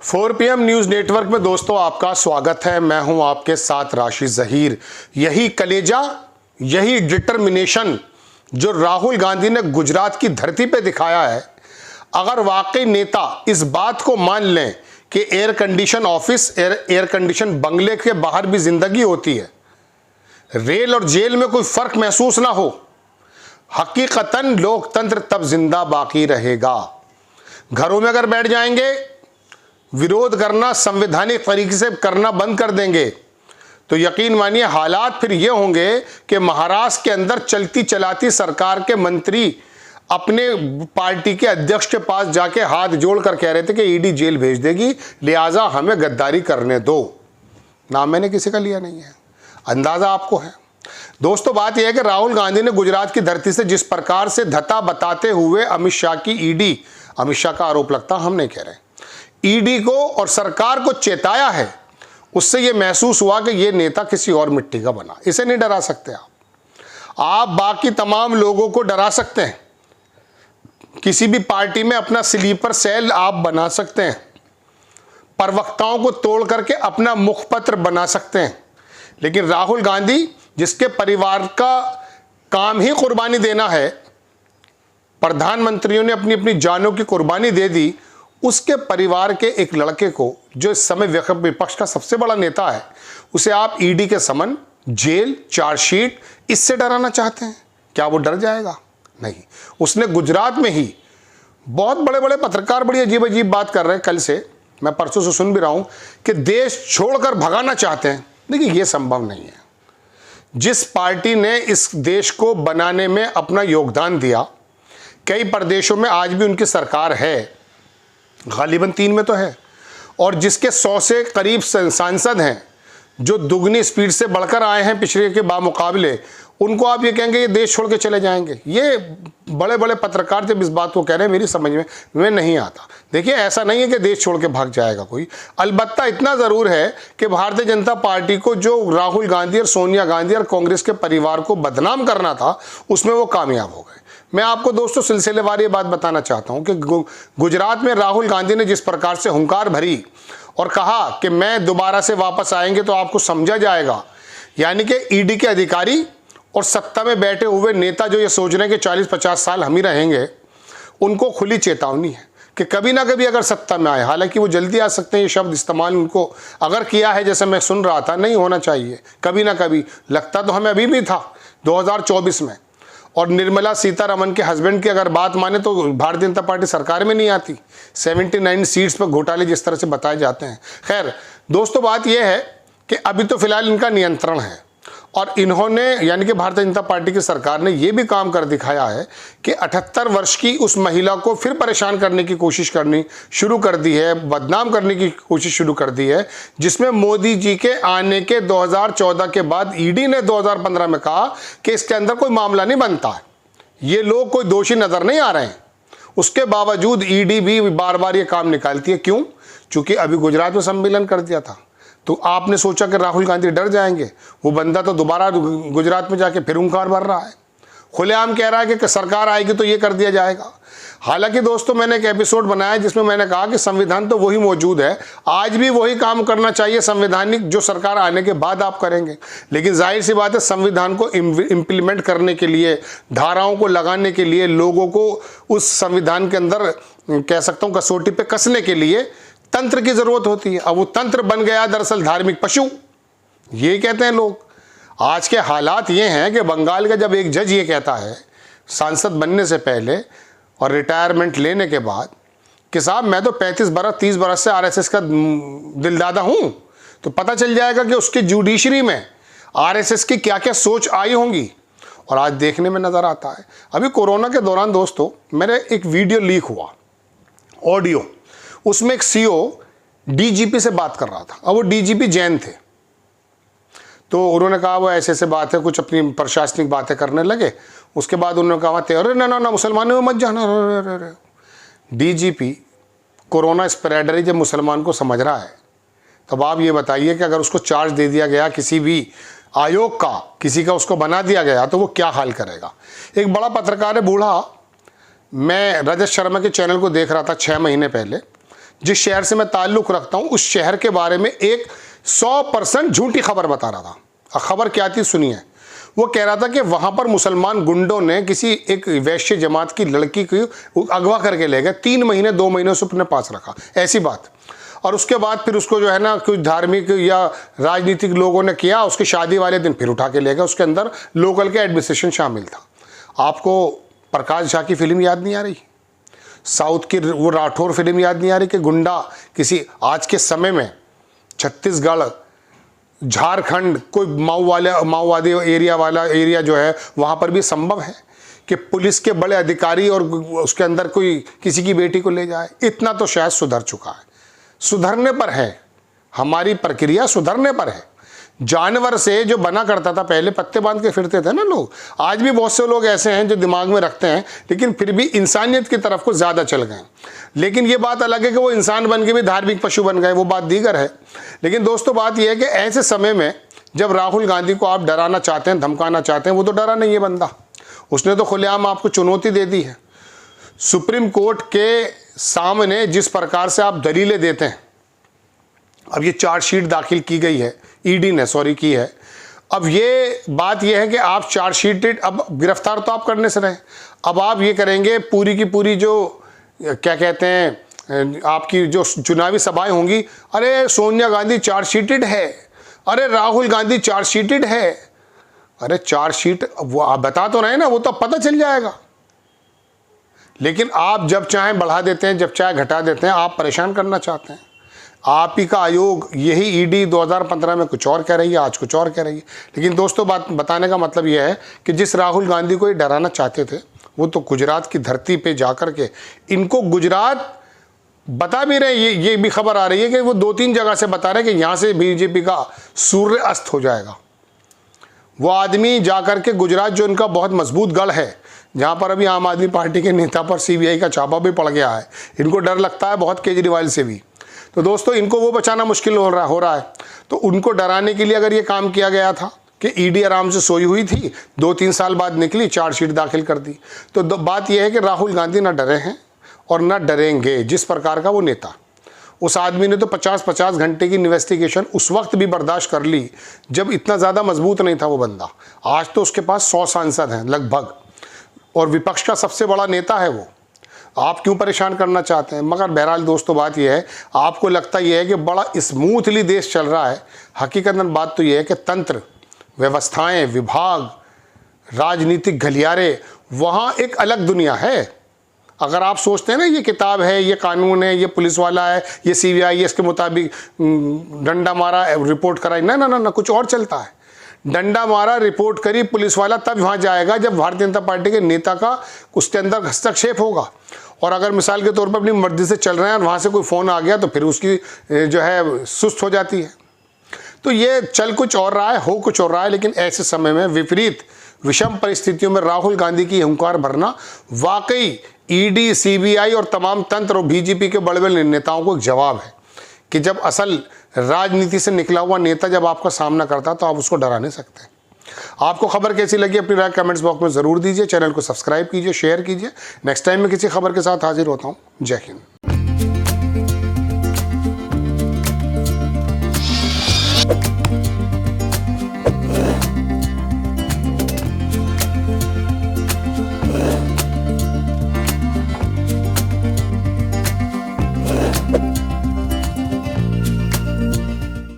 4PM news network में दोस्तों आपका स्वागत है। मैं हूं आपके साथ राशि ज़हीर। यही कलेजा, यही डिटर्मिनेशन जो राहुल गांधी ने गुजरात की धरती पे दिखाया है, अगर वाकई नेता इस बात को मान लें कि air condition office, air condition बंगले के बाहर भी जिंदगी होती है, रेल और जेल में कोई फर्क महसूस ना हो, हकीकतन लोकतंत्र तब जिंदा बाकी रहेगा। घरों में अगर बैठ जाएंगे, विरोध करना संवैधानिक तरीके से करना बंद कर देंगे, तो यकीन मानिए हालात फिर ये होंगे कि महाराष्ट्र के अंदर चलती चलाती सरकार के मंत्री अपने पार्टी के अध्यक्ष के पास जाके हाथ जोड़कर कह रहे थे कि ईडी जेल भेज देगी, लिहाजा हमें गद्दारी करने दो। नाम मैंने किसी का लिया नहीं है, अंदाजा आपको है। दोस्तों बात यह है कि राहुल गांधी ने गुजरात की धरती से जिस प्रकार से धता बताते हुए अमित शाह की ईडी, अमित शाह का आरोप लगता, हम नहीं कह रहे, ईडी को और सरकार को चेताया है, उससे यह महसूस हुआ कि यह नेता किसी और मिट्टी का बना। इसे नहीं डरा सकते आप बाकी तमाम लोगों को डरा सकते हैं, किसी भी पार्टी में अपना स्लीपर सेल आप बना सकते हैं, प्रवक्ताओं को तोड़ करके अपना मुखपत्र बना सकते हैं, लेकिन राहुल गांधी जिसके परिवार का काम ही कुर्बानी देना है, प्रधानमंत्रियों ने अपनी अपनी जानों की कुर्बानी दे दी, उसके परिवार के एक लड़के को जो इस समय विपक्ष का सबसे बड़ा नेता है, उसे आप ईडी के समन, जेल, चार्जशीट, इससे डराना चाहते हैं? क्या वो डर जाएगा? नहीं। उसने गुजरात में ही बहुत बड़े बड़े पत्रकार बड़ी अजीब अजीब बात कर रहे हैं, कल से मैं परसों से सुन भी रहा हूं कि देश छोड़कर भगाना चाहते हैं। देखिए ये संभव नहीं है। जिस पार्टी ने इस देश को बनाने में अपना योगदान दिया, कई प्रदेशों में आज भी उनकी सरकार है, गालिबन 3 में तो है, और जिसके 100 से करीब सांसद हैं जो दुगनी स्पीड से बढ़कर आए हैं पिछले के बामुकाबले, उनको आप ये कहेंगे ये देश छोड़ के चले जाएंगे? ये बड़े बड़े पत्रकार जब इस बात को कह रहे हैं, मेरी समझ में नहीं आता। देखिए ऐसा नहीं है कि देश छोड़ के भाग जाएगा कोई, अलबत्ता इतना ज़रूर है कि भारतीय जनता पार्टी को जो राहुल गांधी और सोनिया गांधी और कांग्रेस के परिवार को बदनाम करना था, उसमें वो कामयाब हो गए। मैं आपको दोस्तों सिलसिलेवार ये बात बताना चाहता हूँ कि गुजरात में राहुल गांधी ने जिस प्रकार से हुंकार भरी और कहा कि मैं दोबारा से वापस आएंगे तो आपको समझा जाएगा, यानी कि ईडी के अधिकारी और सत्ता में बैठे हुए नेता जो ये सोच रहे हैं कि 40-50 साल हम ही रहेंगे, उनको खुली चेतावनी है कि कभी ना कभी अगर सत्ता में आए, हालांकि वो जल्दी आ सकते हैं, ये शब्द इस्तेमाल उनको अगर किया है जैसे मैं सुन रहा था, नहीं होना चाहिए। कभी ना कभी लगता तो हमें अभी भी था 2024 में, और निर्मला सीतारमण के हस्बैंड की अगर बात माने तो भारतीय जनता पार्टी सरकार में नहीं आती। 79 सीट्स पर घोटाले जिस तरह से बताए जाते हैं। खैर दोस्तों बात यह है कि अभी तो फिलहाल इनका नियंत्रण है, और इन्होंने यानी कि भारतीय जनता पार्टी की सरकार ने यह भी काम कर दिखाया है कि 78 वर्ष की उस महिला को फिर परेशान करने की कोशिश करनी शुरू कर दी है, बदनाम करने की कोशिश शुरू कर दी है, जिसमें मोदी जी के आने के 2014 के बाद ईडी ने 2015 में कहा कि इसके अंदर कोई मामला नहीं बनता है, ये लोग कोई दोषी नजर नहीं आ रहे हैं। उसके बावजूद ईडी भी बार बार ये काम निकालती है। क्यों? चूंकि अभी गुजरात में सम्मेलन कर दिया था, तो आपने सोचा कि राहुल गांधी डर जाएंगे? वो बंदा तो दोबारा गुजरात में जाके फिर हुंकार भर रहा है, खुलेआम कह रहा है कि सरकार आएगी तो ये कर दिया जाएगा। हालांकि दोस्तों मैंने एक एपिसोड बनाया जिसमें मैंने कहा कि संविधान तो वही मौजूद है, आज भी वही काम करना चाहिए संवैधानिक जो सरकार आने के बाद आप करेंगे, लेकिन जाहिर सी बात है संविधान को इम्प्लीमेंट करने के लिए, धाराओं को लगाने के लिए, लोगों को उस संविधान के अंदर कह सकता हूँ कसौटी पे कसने के लिए तंत्र की जरूरत होती है। अब वो तंत्र बन गया दरअसल धार्मिक पशु, ये कहते हैं लोग। आज के हालात ये हैं कि बंगाल का जब एक जज ये कहता है सांसद बनने से पहले और रिटायरमेंट लेने के बाद कि साहब मैं तो 30 बरस से आरएसएस का दिलदादा हूं, तो पता चल जाएगा कि उसके जुडिशरी में आरएसएस की क्या क्या सोच आई होंगी। और आज देखने में नजर आता है। अभी कोरोना के दौरान दोस्तों मेरे एक वीडियो लीक हुआ, ऑडियो, उसमें एक सीओ डीजीपी से बात कर रहा था, और वो डीजीपी जैन थे। तो उन्होंने कहा वो ऐसे ऐसे बात है, कुछ अपनी प्रशासनिक बातें करने लगे। उसके बाद उन्होंने कहा अरे ना मुसलमानों में मत जाना। डीजीपी कोरोना स्प्रेडर जब मुसलमान को समझ रहा है, तब आप ये बताइए कि अगर उसको चार्ज दे दिया गया किसी भी आयोग का, किसी का उसको बना दिया गया, तो वो क्या हाल करेगा। एक बड़ा पत्रकार है, बूढ़ा, मैं रजत शर्मा के चैनल को देख रहा था 6 महीने पहले, जिस शहर से मैं ताल्लुक़ रखता हूँ, उस शहर के बारे में एक 100% झूठी खबर बता रहा था। खबर क्या थी सुनिए। वो कह रहा था कि वहाँ पर मुसलमान गुंडों ने किसी एक वैश्य जमात की लड़की को अगवा करके ले गए, 3 महीने 2 महीने से अपने पास रखा, ऐसी बात। और उसके बाद फिर उसको जो है ना कुछ धार्मिक या राजनीतिक लोगों ने किया, उसकी शादी वाले दिन फिर उठा के ले गए। उसके अंदर लोकल के एडमिनिस्ट्रेशन शामिल था। आपको प्रकाश झा की फिल्म याद नहीं आ रही? साउथ की वो राठौर फिल्म याद नहीं आ रही कि गुंडा किसी आज के समय में छत्तीसगढ़, झारखंड, कोई माओवादी एरिया जो है वहाँ पर भी संभव है कि पुलिस के बड़े अधिकारी और उसके अंदर कोई किसी की बेटी को ले जाए। इतना तो शायद सुधर चुका है, सुधरने पर है, हमारी प्रक्रिया सुधरने पर है। जानवर से जो बना करता था पहले, पत्ते बांध के फिरते थे ना लोग, आज भी बहुत से लोग ऐसे हैं जो दिमाग में रखते हैं, लेकिन फिर भी इंसानियत की तरफ को ज़्यादा चल गए। लेकिन ये बात अलग है कि वो इंसान बन के भी धार्मिक पशु बन गए, वो बात दीगर है। लेकिन दोस्तों बात यह है कि ऐसे समय में जब राहुल गांधी को आप डराना चाहते हैं, धमकाना चाहते हैं, वो तो डरा नहीं है बंदा, उसने तो खुलेआम आपको चुनौती दे दी है। सुप्रीम कोर्ट के सामने जिस प्रकार से आप दलीलें देते हैं, अब ये चार्जशीट दाखिल की गई है, ईडी ने की है। अब ये बात ये है कि आप चार्जशीट, अब गिरफ्तार तो आप करने से रहे, अब आप ये करेंगे पूरी की पूरी जो क्या कहते हैं आपकी जो चुनावी सभाएं होंगी, अरे सोनिया गांधी चार्जशीटेड है, अरे राहुल गांधी चार्जशीटेड है। अरे चार्जशीट वो आप बता तो रहे ना, वो तो पता चल जाएगा। लेकिन आप जब चाहें बढ़ा देते हैं, जब चाहे घटा देते हैं, आप परेशान करना चाहते हैं। आप ही का आयोग, यही ईडी 2015 में कुछ और कह रही है, आज कुछ और कह रही है। लेकिन दोस्तों बात बताने का मतलब यह है कि जिस राहुल गांधी को ये डराना चाहते थे, वो तो गुजरात की धरती पे जाकर के इनको गुजरात बता भी रहे। ये भी खबर आ रही है कि वो 2-3 जगह से बता रहे हैं कि यहाँ से बीजेपी का सूर्य अस्त हो जाएगा। वो आदमी जाकर के गुजरात, जो इनका बहुत मजबूत गढ़ है, जहाँ पर अभी आम आदमी पार्टी के नेता पर सीबीआई का छापा भी पड़ गया है, इनको डर लगता है बहुत केजरीवाल से भी। तो दोस्तों इनको वो बचाना मुश्किल हो रहा है। तो उनको डराने के लिए अगर ये काम किया गया था कि ईडी आराम से सोई हुई थी, 2-3 साल बाद निकली, चार्जशीट दाखिल कर दी। तो बात यह है कि राहुल गांधी ना डरे हैं और ना डरेंगे। जिस प्रकार का वो नेता, उस आदमी ने तो 50-50 घंटे की इन्वेस्टिगेशन उस वक्त भी बर्दाश्त कर ली जब इतना ज़्यादा मजबूत नहीं था वो बंदा। आज तो उसके पास 100 सांसद हैं लगभग, और विपक्ष का सबसे बड़ा नेता है वो। आप क्यों परेशान करना चाहते हैं? मगर बहरहाल दोस्तों बात यह है, आपको लगता यह है कि बड़ा स्मूथली देश चल रहा है। हकीकतन बात तो यह है कि तंत्र, व्यवस्थाएं, विभाग, राजनीतिक गलियारे, वहाँ एक अलग दुनिया है। अगर आप सोचते हैं ना ये किताब है, ये कानून है, ये पुलिस वाला है, ये सीबीआई है, इसके मुताबिक डंडा मारा, रिपोर्ट कराई, ना ना ना ना, कुछ और चलता है। डंडा मारा, रिपोर्ट करी पुलिस वाला, तब वहाँ जाएगा जब भारतीय जनता पार्टी के नेता का उसके अंदर हस्तक्षेप होगा। और अगर मिसाल के तौर पर अपनी मर्जी से चल रहे हैं और वहाँ से कोई फ़ोन आ गया तो फिर उसकी जो है सुस्त हो जाती है। तो ये चल कुछ और रहा है, हो कुछ और रहा है। लेकिन ऐसे समय में विपरीत विषम परिस्थितियों में राहुल गांधी की हुंकार भरना वाकई ईडी, सीबीआई और तमाम तंत्र और बीजेपी के बड़े बड़े नेताओं को एक जवाब है कि जब असल राजनीति से निकला हुआ नेता जब आपका सामना करता तो आप उसको डरा नहीं सकते। आपको खबर कैसी लगी अपनी राय कमेंट्स बॉक्स में ज़रूर दीजिए। चैनल को सब्सक्राइब कीजिए, शेयर कीजिए। नेक्स्ट टाइम मैं किसी खबर के साथ हाजिर होता हूँ। जय हिंद।